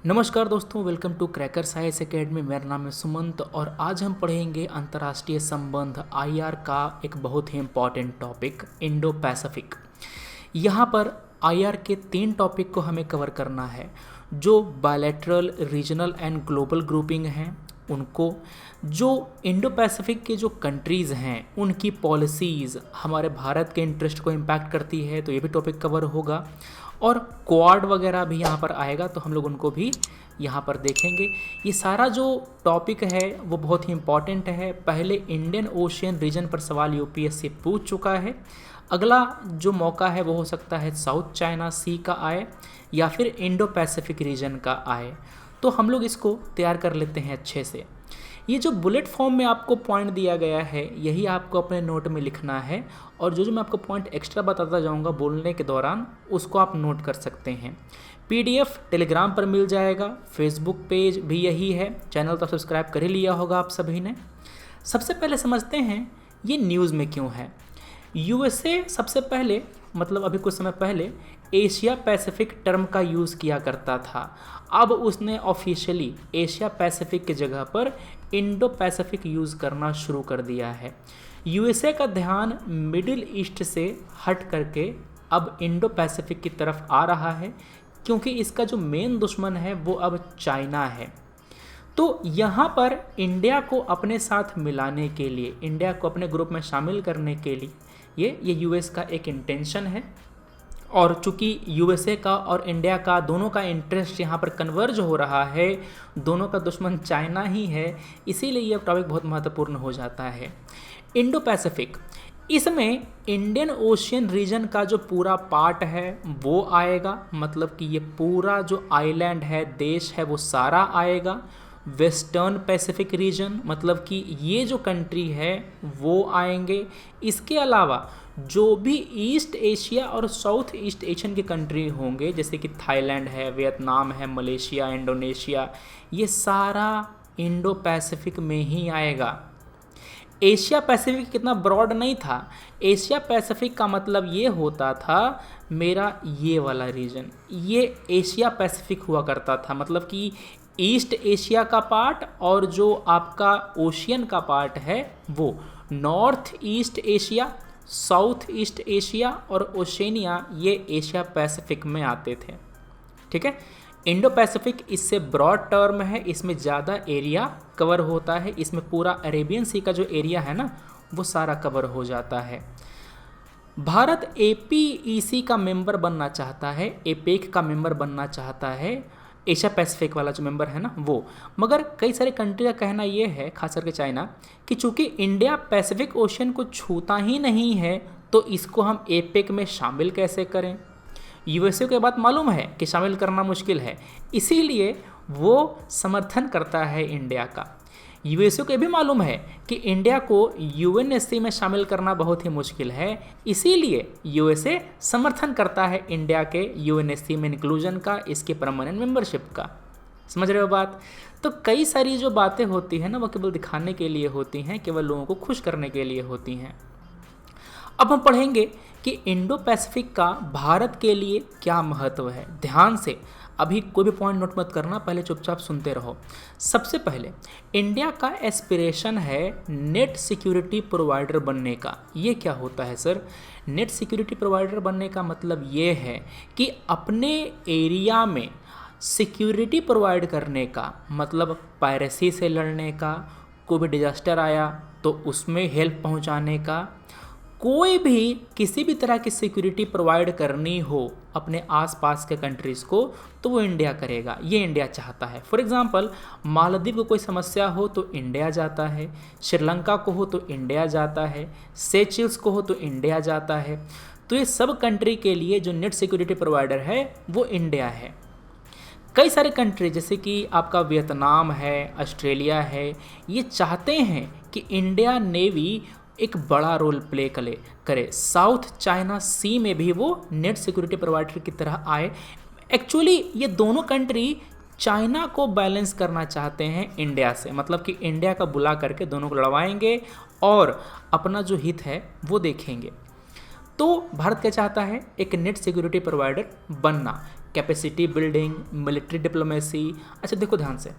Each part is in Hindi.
नमस्कार दोस्तों, welcome to cracker science academy. मेरा नाम है सुमंत और आज हम पढ़ेंगे अंतर्राष्ट्रीय संबंध आईआर का एक बहुत ही इम्पॉर्टेंट टॉपिक इंडो पैसिफिक। यहाँ पर आईआर के 3 टॉपिक को हमें कवर करना है, जो bilateral, regional and global grouping हैं उनको, जो इंडो पैसिफिक के जो कंट्रीज़ हैं उनकी पॉलिसीज़ हमारे भारत के इंटरेस्ट को इम्पैक्ट करती है, तो ये भी टॉपिक कवर होगा। और क्वाड वगैरह भी यहाँ पर आएगा, तो हम लोग उनको भी यहाँ पर देखेंगे। ये सारा जो टॉपिक है वो बहुत ही इम्पॉर्टेंट है। पहले इंडियन ओशियन रीजन पर सवाल यूपीएससी पूछ चुका है। अगला जो मौका है वो हो सकता है साउथ चाइना सी का आए या फिर इंडो पैसिफिक रीजन का आए, तो हम लोग इसको तैयार कर लेते हैं अच्छे से। ये जो बुलेट फॉर्म में आपको पॉइंट दिया गया है यही आपको अपने नोट में लिखना है, और जो मैं आपको पॉइंट एक्स्ट्रा बताता जाऊंगा बोलने के दौरान उसको आप नोट कर सकते हैं। पीडीएफ टेलीग्राम पर मिल जाएगा, फेसबुक पेज भी यही है, चैनल तो सब्सक्राइब कर ही लिया होगा आप सभी ने। सबसे पहले समझते हैं ये न्यूज़ में क्यों है। यूएसए सबसे पहले, मतलब अभी कुछ समय पहले, एशिया पैसिफिक टर्म का यूज़ किया करता था। अब उसने ऑफिशियली एशिया पैसिफिक की जगह पर इंडो पैसिफिक यूज़ करना शुरू कर दिया है। यूएसए का ध्यान मिडिल ईस्ट से हट करके अब इंडो पैसिफिक की तरफ आ रहा है, क्योंकि इसका जो मेन दुश्मन है वो अब चाइना है। तो यहाँ पर इंडिया को अपने साथ मिलाने के लिए, इंडिया को अपने ग्रुप में शामिल करने के लिए ये यूएस का एक इंटेंशन है। और चूंकि यूएसए का और इंडिया का दोनों का इंटरेस्ट यहाँ पर कन्वर्ज हो रहा है, दोनों का दुश्मन चाइना ही है, इसीलिए यह टॉपिक बहुत महत्वपूर्ण हो जाता है। इंडो पैसिफिक, इसमें इंडियन ओशियन रीजन का जो पूरा पार्ट है वो आएगा, मतलब कि ये पूरा जो आइलैंड है, देश है, वो सारा आएगा। वेस्टर्न पैसिफिक रीजन, मतलब कि ये जो कंट्री है वो आएंगे। इसके अलावा जो भी ईस्ट एशिया और साउथ ईस्ट एशियन के कंट्री होंगे, जैसे कि थाईलैंड है, वियतनाम है, मलेशिया, इंडोनेशिया, ये सारा इंडो पैसिफिक में ही आएगा। एशिया पैसिफिक कितना ब्रॉड नहीं था। एशिया पैसिफिक का मतलब ये होता था मेरा ये वाला रीजन, ये एशिया पैसिफिक हुआ करता था, मतलब कि ईस्ट एशिया का पार्ट और जो आपका ओशियन का पार्ट है वो north east Asia, south east Asia और ओशेनिया, ये एशिया पैसिफिक में आते थे। ठीक है, इंडो पैसिफिक इससे ब्रॉड टर्म है, इसमें ज़्यादा एरिया कवर होता है, इसमें पूरा अरेबियन सी का जो एरिया है ना वो सारा कवर हो जाता है। भारत एपीईसी का मेंबर बनना चाहता है, एपेक का मेंबर बनना चाहता है, एशिया पैसिफिक वाला जो मेंबर है ना वो, मगर कई सारे कंट्री का कहना ये है, खास करके चाइना, कि चूंकि इंडिया पैसिफिक ओशियन को छूता ही नहीं है तो इसको हम एपेक में शामिल कैसे करें। यूएसए को बात मालूम है कि शामिल करना मुश्किल है, इसीलिए वो समर्थन करता है इंडिया का। यूएसए को भी मालूम है कि इंडिया को यूएनएससी में शामिल करना बहुत ही मुश्किल है, इसीलिए यूएसए समर्थन करता है इंडिया के यूएनएससी में इंक्लूजन का, इसके परमानेंट मेंबरशिप का। समझ रहे हो बात। तो कई सारी जो बातें होती हैं ना वो केवल दिखाने के लिए होती हैं, केवल लोगों को खुश करने के लिए होती हैं। अब हम पढ़ेंगे कि इंडो पैसिफिक का भारत के लिए क्या महत्व है। ध्यान से, अभी कोई भी पॉइंट नोट मत करना, पहले चुपचाप सुनते रहो। सबसे पहले इंडिया का एस्पिरेशन है नेट सिक्योरिटी प्रोवाइडर बनने का। ये क्या होता है सर? नेट सिक्योरिटी प्रोवाइडर बनने का मतलब ये है कि अपने एरिया में सिक्योरिटी प्रोवाइड करने का, मतलब पायरेसी से लड़ने का, कोई भी डिजास्टर आया तो उसमें हेल्प पहुंचाने का, कोई भी किसी भी तरह की सिक्योरिटी प्रोवाइड करनी हो अपने आसपास के कंट्रीज़ को तो वो इंडिया करेगा। ये इंडिया चाहता है। फॉर एग्जांपल, मालदीव को कोई समस्या हो तो इंडिया जाता है, श्रीलंका को हो तो इंडिया जाता है, सेचिल्स को हो तो इंडिया जाता है। तो ये सब कंट्री के लिए जो नेट सिक्योरिटी प्रोवाइडर है वो इंडिया है। कई सारे कंट्री जैसे कि आपका वियतनाम है, ऑस्ट्रेलिया है, ये चाहते हैं कि इंडिया नेवी एक बड़ा रोल प्ले करे, साउथ चाइना सी में भी वो नेट सिक्योरिटी प्रोवाइडर की तरह आए। एक्चुअली ये दोनों कंट्री चाइना को बैलेंस करना चाहते हैं इंडिया से, मतलब कि इंडिया का बुला करके दोनों को लड़वाएंगे और अपना जो हित है वो देखेंगे। तो भारत क्या चाहता है? एक नेट सिक्योरिटी प्रोवाइडर बनना। Capacity building, military diplomacy. अच्छा देखो ध्यान से,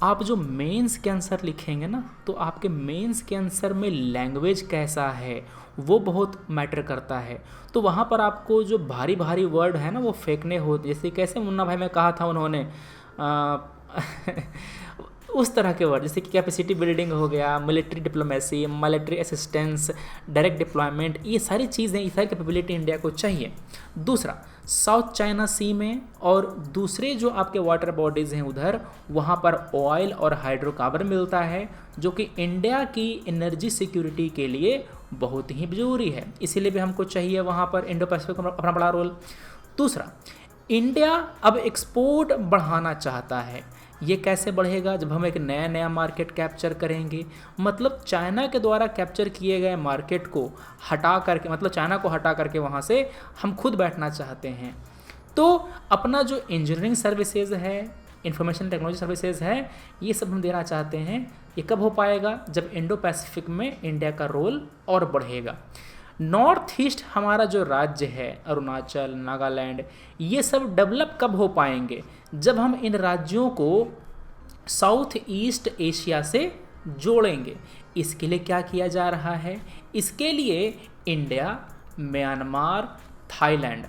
आप जो मेंस के आंसर लिखेंगे ना, तो आपके मेंस के आंसर में लैंग्वेज कैसा है वो बहुत मैटर करता है। तो वहाँ पर आपको जो भारी भारी वर्ड है ना वो फेंकने होते, जैसे कैसे मुन्ना भाई में कहा था उन्होंने उस तरह के वर्ड, जैसे कि कैपेसिटी बिल्डिंग हो गया, military diplomacy, military assistance, direct deployment, ये सारी चीज़ें, ये सारी कैपेबिलिटी इंडिया को चाहिए। दूसरा, साउथ चाइना सी में और दूसरे जो आपके वाटर बॉडीज़ हैं उधर, वहाँ पर ऑयल और हाइड्रोकार्बन मिलता है, जो कि इंडिया की एनर्जी सिक्योरिटी के लिए बहुत ही ज़रूरी है। इसीलिए भी हमको चाहिए वहाँ पर इंडो पैसिफिक में अपना बड़ा रोल। दूसरा, इंडिया अब एक्सपोर्ट बढ़ाना चाहता है। ये कैसे बढ़ेगा? जब हम एक नया नया मार्केट कैप्चर करेंगे, मतलब चाइना के द्वारा कैप्चर किए गए मार्केट को हटा करके, मतलब चाइना को हटा करके वहाँ से हम खुद बैठना चाहते हैं। तो अपना जो इंजीनियरिंग सर्विसेज है, इंफॉर्मेशन टेक्नोलॉजी सर्विसेज है, ये सब हम देना चाहते हैं। ये कब हो पाएगा? जब इंडो पैसिफिक में इंडिया का रोल और बढ़ेगा। नॉर्थ ईस्ट हमारा जो राज्य है, अरुणाचल, नागालैंड, ये सब डेवलप कब हो पाएंगे? जब हम इन राज्यों को साउथ ईस्ट एशिया से जोड़ेंगे। इसके लिए क्या किया जा रहा है? इसके लिए इंडिया, म्यांमार, थाईलैंड,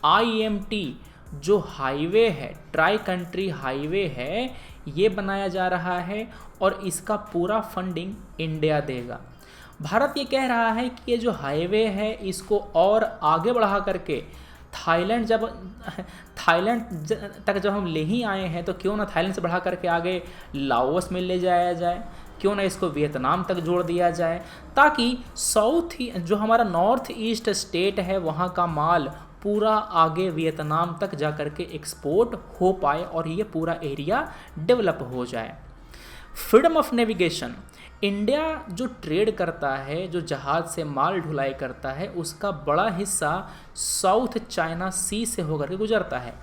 IMT जो हाईवे है, ट्राई कंट्री हाईवे है, ये बनाया जा रहा है और इसका पूरा फंडिंग इंडिया देगा। भारत ये कह रहा है कि ये जो हाईवे है इसको और आगे बढ़ा करके थाईलैंड तक जब हम ले ही आए हैं, तो क्यों ना थाईलैंड से बढ़ा करके आगे लाओस में ले जाया जाए, क्यों ना इसको वियतनाम तक जोड़ दिया जाए, ताकि जो हमारा नॉर्थ ईस्ट स्टेट है वहाँ का माल पूरा आगे वियतनाम तक जा करके एक्सपोर्ट हो पाए और ये पूरा एरिया डेवलप हो जाए। फ्रीडम ऑफ नेविगेशन, इंडिया जो ट्रेड करता है, जो जहाज़ से माल ढुलाई करता है, उसका बड़ा हिस्सा साउथ चाइना सी से होकर के गुजरता है।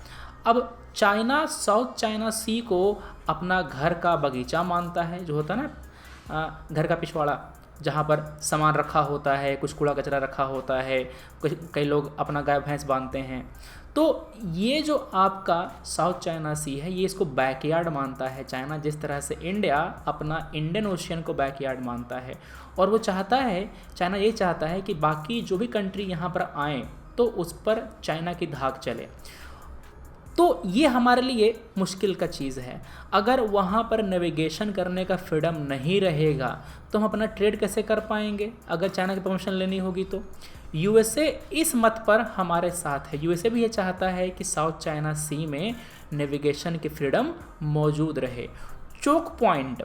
अब चाइना साउथ चाइना सी को अपना घर का बगीचा मानता है, जो होता है ना घर का पिछवाड़ा, जहाँ पर सामान रखा होता है, कुछ कूड़ा कचरा रखा होता है, कई लोग अपना गाय भैंस बांधते हैं। तो ये जो आपका साउथ चाइना सी है, ये इसको बैकयार्ड मानता है चाइना, जिस तरह से इंडिया अपना इंडियन ओशियन को बैकयार्ड मानता है। और वो चाहता है, चाइना ये चाहता है कि बाकी जो भी कंट्री यहाँ पर आएँ तो उस पर चाइना की धाक चले। तो ये हमारे लिए मुश्किल का चीज़ है। अगर वहाँ पर नेविगेशन करने का फ्रीडम नहीं रहेगा तो हम अपना ट्रेड कैसे कर पाएंगे? अगर चाइना की परमिशन लेनी होगी तो। USA इस मत पर हमारे साथ है। USA भी ये चाहता है कि साउथ चाइना सी में नेविगेशन की फ्रीडम मौजूद रहे। Choke point,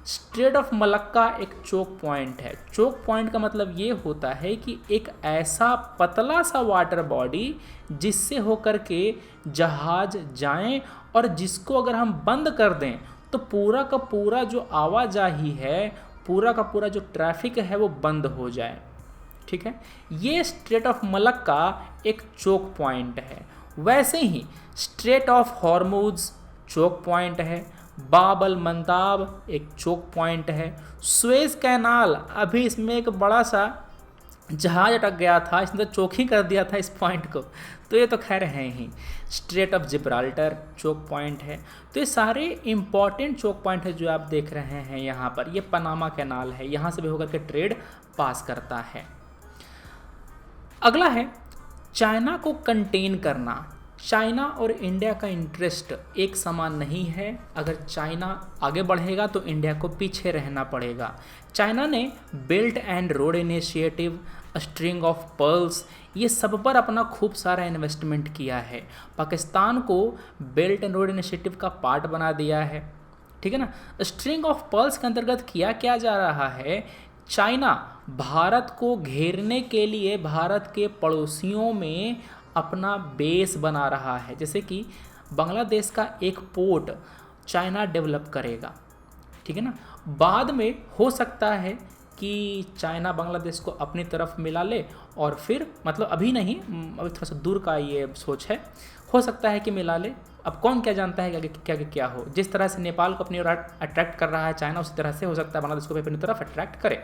strait of Malacca एक चोक पॉइंट है। चोक पॉइंट का मतलब ये होता है कि एक ऐसा पतला सा वाटर बॉडी जिससे होकर के जहाज जाएं और जिसको अगर हम बंद कर दें तो पूरा का पूरा जो आवाजाही है, पूरा का पूरा जो ट्रैफिक है वो बंद हो जाए। ठीक है, ये स्ट्रेट ऑफ मलक्का एक चोक पॉइंट है। वैसे ही strait of Hormuz choke point है। बाब अल मंदाब एक चोक पॉइंट है। सुएज कैनाल, अभी इसमें एक बड़ा सा जहाज अटक गया था, इसने तो चोक ही कर दिया था इस पॉइंट को, तो ये तो खैर है ही। Strait of Gibraltar choke point है। तो ये सारे इंपॉर्टेंट चोक पॉइंट है जो आप देख रहे हैं यहाँ पर। ये पनामा कैनाल है, यहाँ से भी होकर के ट्रेड पास करता है। अगला है चाइना को कंटेन करना। चाइना और इंडिया का इंटरेस्ट एक समान नहीं है। अगर चाइना आगे बढ़ेगा तो इंडिया को पीछे रहना पड़ेगा। चाइना ने belt and road initiative, string of pearls, ये सब पर अपना खूब सारा इन्वेस्टमेंट किया है। पाकिस्तान को बेल्ट एंड रोड इनिशिएटिव का पार्ट बना दिया है। ठीक है ना। स्ट्रिंग ऑफ पर्ल्स के अंतर्गत किया जा रहा है, चाइना भारत को घेरने के लिए भारत के पड़ोसियों में अपना बेस बना रहा है। जैसे कि बांग्लादेश का एक पोर्ट चाइना डेवलप करेगा, ठीक है ना। बाद में हो सकता है कि चाइना बांग्लादेश को अपनी तरफ मिला ले और फिर, मतलब अभी नहीं, अभी थोड़ा सा दूर का ये सोच है, हो सकता है कि मिला ले। अब कौन क्या जानता है क्या हो। जिस तरह से नेपाल को अपनी ओर अट्रैक्ट कर रहा है चाइना, उसी तरह से हो सकता है बांग्लादेश को भी अपनी तरफ अट्रैक्ट करे।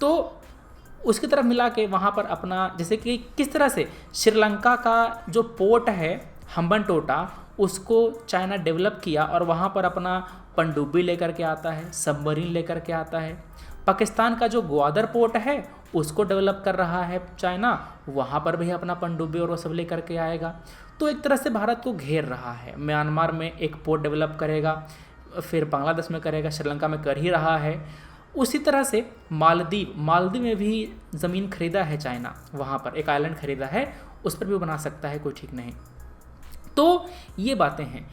तो उसकी तरफ मिला के वहाँ पर अपना, जैसे कि किस तरह से श्रीलंका का जो पोर्ट है हम्बनटोटा, उसको चाइना डेवलप किया और वहाँ पर अपना पनडुब्बी लेकर के आता है, सबमरीन लेकर के आता है। पाकिस्तान का जो ग्वादर पोर्ट है उसको डेवलप कर रहा है चाइना, वहाँ पर भी अपना पनडुब्बी और वो सब लेकर के आएगा। तो एक तरह से भारत को घेर रहा है। म्यांमार में एक पोर्ट डेवलप करेगा, फिर बांग्लादेश में करेगा, श्रीलंका में कर ही रहा है। उसी तरह से मालदीव में भी ज़मीन खरीदा है चाइना, वहाँ पर एक आइलैंड खरीदा है, उस पर भी बना सकता है, कोई ठीक नहीं। तो ये बातें हैं।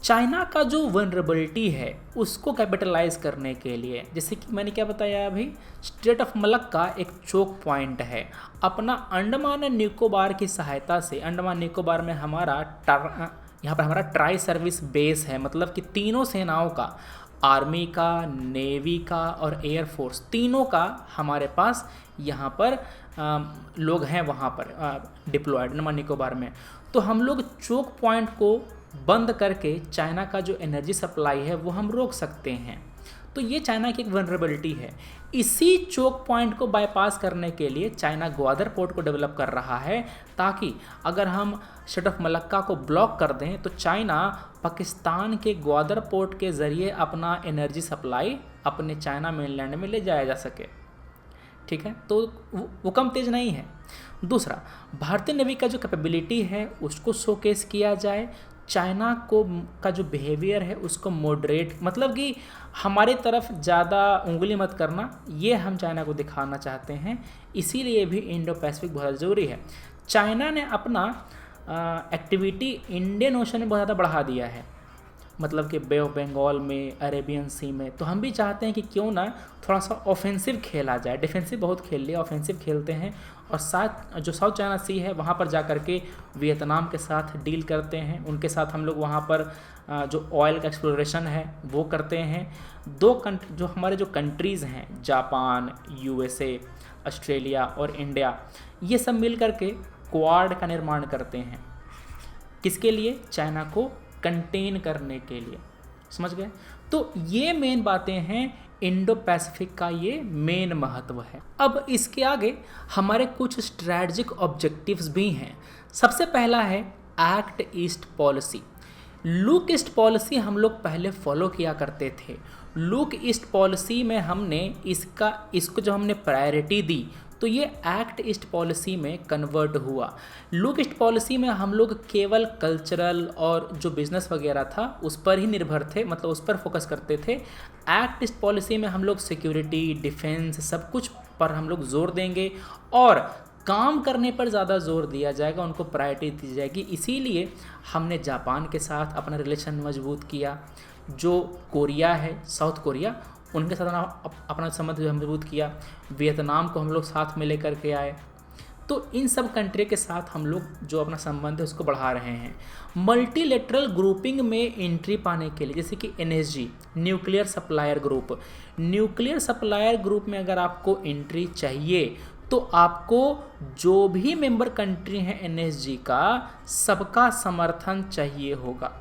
चाइना का जो वनरेबिलिटी है उसको कैपिटलाइज करने के लिए, जैसे कि मैंने क्या बताया अभी, स्ट्रेट ऑफ मलक्का एक चोक पॉइंट है। अपना अंडमान एंड निकोबार की सहायता से, अंडमान निकोबार में यहाँ पर हमारा ट्राई सर्विस बेस है, मतलब कि तीनों सेनाओं का, आर्मी का, नेवी का और एयरफोर्स, तीनों का हमारे पास यहाँ पर लोग हैं वहाँ पर डिप्लॉयड अंडमान निकोबार में। तो हम लोग चोक पॉइंट को बंद करके चाइना का जो एनर्जी सप्लाई है वो हम रोक सकते हैं। तो ये चाइना की एक वनरेबिलिटी है। इसी चोक पॉइंट को बाईपास करने के लिए चाइना ग्वादर पोर्ट को डेवलप कर रहा है, ताकि अगर हम स्ट्रेट ऑफ मलक्का को ब्लॉक कर दें तो चाइना पाकिस्तान के ग्वादर पोर्ट के ज़रिए अपना एनर्जी सप्लाई अपने चाइना मेनलैंड में ले जाया जा सके। ठीक है, तो वो कम तेज़ नहीं है। दूसरा, भारतीय नेवी का जो कैपेबिलिटी है उसको शोकेस किया जाए। चाइना का जो बिहेवियर है उसको मॉडरेट, मतलब कि हमारे तरफ ज़्यादा उंगली मत करना, ये हम चाइना को दिखाना चाहते हैं। इसीलिए भी इंडो पैसिफिक बहुत ज़रूरी है। चाइना ने अपना एक्टिविटी इंडियन ओशन में बहुत ज़्यादा बढ़ा दिया है, मतलब कि बे ऑफ बंगाल में, अरेबियन सी में। तो हम भी चाहते हैं कि क्यों ना थोड़ा सा ऑफेंसिव खेला जाए। डिफेंसिव बहुत खेल लिया, ऑफेंसिव खेलते हैं। और साथ जो साउथ चाइना सी है वहाँ पर जा कर के वियतनाम के साथ डील करते हैं, उनके साथ हम लोग वहाँ पर जो ऑयल का एक्सप्लोरेशन है वो करते हैं। जो हमारे जो कंट्रीज़ हैं, जापान, यूएसए, ऑस्ट्रेलिया और इंडिया, ये सब मिल कर के क्वाड का निर्माण करते हैं। किसके लिए? चाइना को कंटेन करने के लिए। समझ गए? तो ये मेन बातें हैं, इंडो पैसिफिक का ये मेन महत्व है। अब इसके आगे हमारे कुछ स्ट्रैटेजिक ऑब्जेक्टिव्स भी हैं। सबसे पहला है act east policy. Look east policy हम लोग पहले फॉलो किया करते थे। लुक ईस्ट पॉलिसी में हमने इसको जब हमने प्रायोरिटी दी तो ये एक्ट ईस्ट पॉलिसी में कन्वर्ट हुआ। लुक ईस्ट पॉलिसी में हम लोग केवल कल्चरल और जो बिज़नेस वगैरह था उस पर ही निर्भर थे, मतलब उस पर फोकस करते थे। एक्ट ईस्ट पॉलिसी में हम लोग सिक्योरिटी, डिफेंस, सब कुछ पर हम लोग जोर देंगे और काम करने पर ज़्यादा जोर दिया जाएगा, उनको प्रायोरिटी दी जाएगी। इसीलिए हमने जापान के साथ अपना रिलेशन मजबूत किया। जो कोरिया है, साउथ कोरिया, उनके साथ अपना संबंध मजबूत किया। वियतनाम को हम लोग साथ में लेकर के आए। तो इन सब कंट्री के साथ हम लोग जो अपना संबंध है उसको बढ़ा रहे हैं। मल्टीलेटरल ग्रुपिंग में एंट्री पाने के लिए, जैसे कि NSG, nuclear supplier group, nuclear supplier group में अगर आपको एंट्री चाहिए तो आपको जो भी मेंबर कंट्री हैं एनएसजी का, सबका समर्थन चाहिए होगा।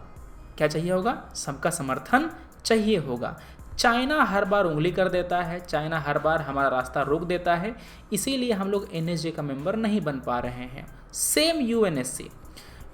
क्या चाहिए होगा? सबका समर्थन चाहिए होगा। चाइना हर बार उंगली कर देता है, चाइना हर बार हमारा रास्ता रोक देता है, इसीलिए हम लोग एनएसजी का मेंबर नहीं बन पा रहे हैं। सेम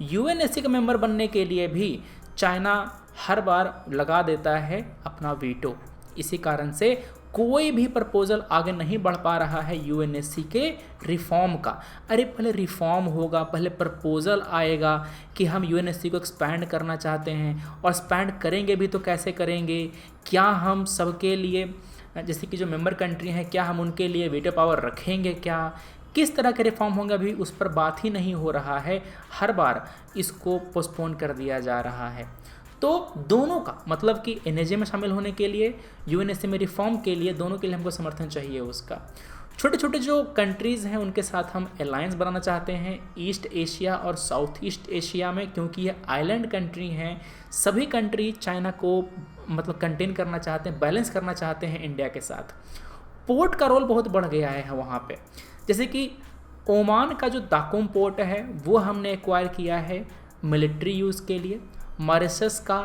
यूएनएससी का मेंबर बनने के लिए भी चाइना हर बार लगा देता है अपना वीटो। इसी कारण से कोई भी प्रपोजल आगे नहीं बढ़ पा रहा है यूएनएससी के रिफॉर्म का। अरे पहले रिफॉर्म होगा, पहले प्रपोजल आएगा कि हम यूएनएससी को एक्सपैंड करना चाहते हैं, और एक्सपैंड करेंगे भी तो कैसे करेंगे, क्या हम सबके लिए, जैसे कि जो मेंबर कंट्री हैं, क्या हम उनके लिए वीटो पावर रखेंगे, क्या किस तरह के रिफॉर्म होंगे, अभी उस पर बात ही नहीं हो रहा है। हर बार इसको पोस्टपोन कर दिया जा रहा है। तो दोनों का मतलब कि एनएसजी में शामिल होने के लिए, यूएनएससी में रिफॉर्म के लिए, दोनों के लिए हमको समर्थन चाहिए उसका। छोटे छोटे जो कंट्रीज़ हैं उनके साथ हम अलायंस बनाना चाहते हैं ईस्ट एशिया और साउथ ईस्ट एशिया में, क्योंकि ये आइलैंड कंट्री हैं। सभी कंट्री चाइना को मतलब कंटेन करना चाहते हैं, बैलेंस करना चाहते हैं इंडिया के साथ। पोर्ट का रोल बहुत बढ़ गया है वहाँ पे, जैसे कि ओमान का जो दाकुम पोर्ट है वो हमने एक्वायर किया है मिलिट्री यूज़ के लिए। मॉरिशस का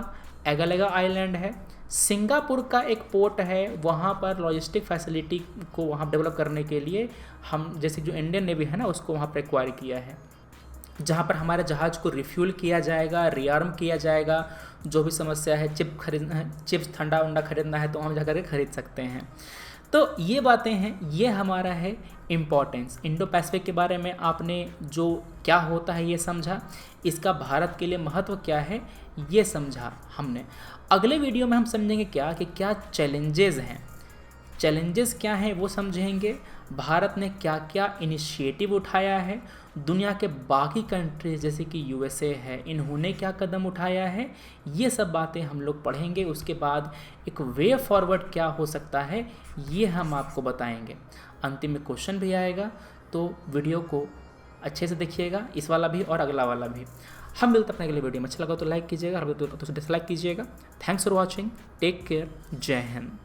एगालेगा आइलैंड है। सिंगापुर का एक पोर्ट है, वहाँ पर लॉजिस्टिक फैसिलिटी को वहाँ डेवलप करने के लिए हम, जैसे जो इंडियन नेवी है ना, उसको वहाँ पर एक्वायर किया है। जहाँ पर हमारे जहाज़ को रिफ्यूल किया जाएगा, रीआर्म किया जाएगा। जो भी समस्या है, चिप्स ठंडा वंडा खरीदना है तो हम जा करके खरीद सकते हैं। तो ये बातें हैं, ये हमारा है इम्पोर्टेंस। इंडो पैसिफिक के बारे में आपने जो क्या होता है ये समझा, इसका भारत के लिए महत्व क्या है ये समझा हमने। अगले वीडियो में हम समझेंगे क्या चैलेंजेस हैं, चैलेंजेस क्या हैं वो समझेंगे। भारत ने क्या क्या इनिशिएटिव उठाया है, दुनिया के बाकी कंट्रीज जैसे कि यूएसए है, इन्होंने क्या कदम उठाया है, ये सब बातें हम लोग पढ़ेंगे। उसके बाद एक वे फॉरवर्ड क्या हो सकता है ये हम आपको बताएंगे। अंतिम में क्वेश्चन भी आएगा, तो वीडियो को अच्छे से देखिएगा, इस वाला भी और अगला वाला भी। हम मिलते अपने अगले वीडियो में। अच्छा लगा तो लाइक कीजिएगा, और तो डिसलाइक कीजिएगा। Thanks for watching, take care, Jai Hind.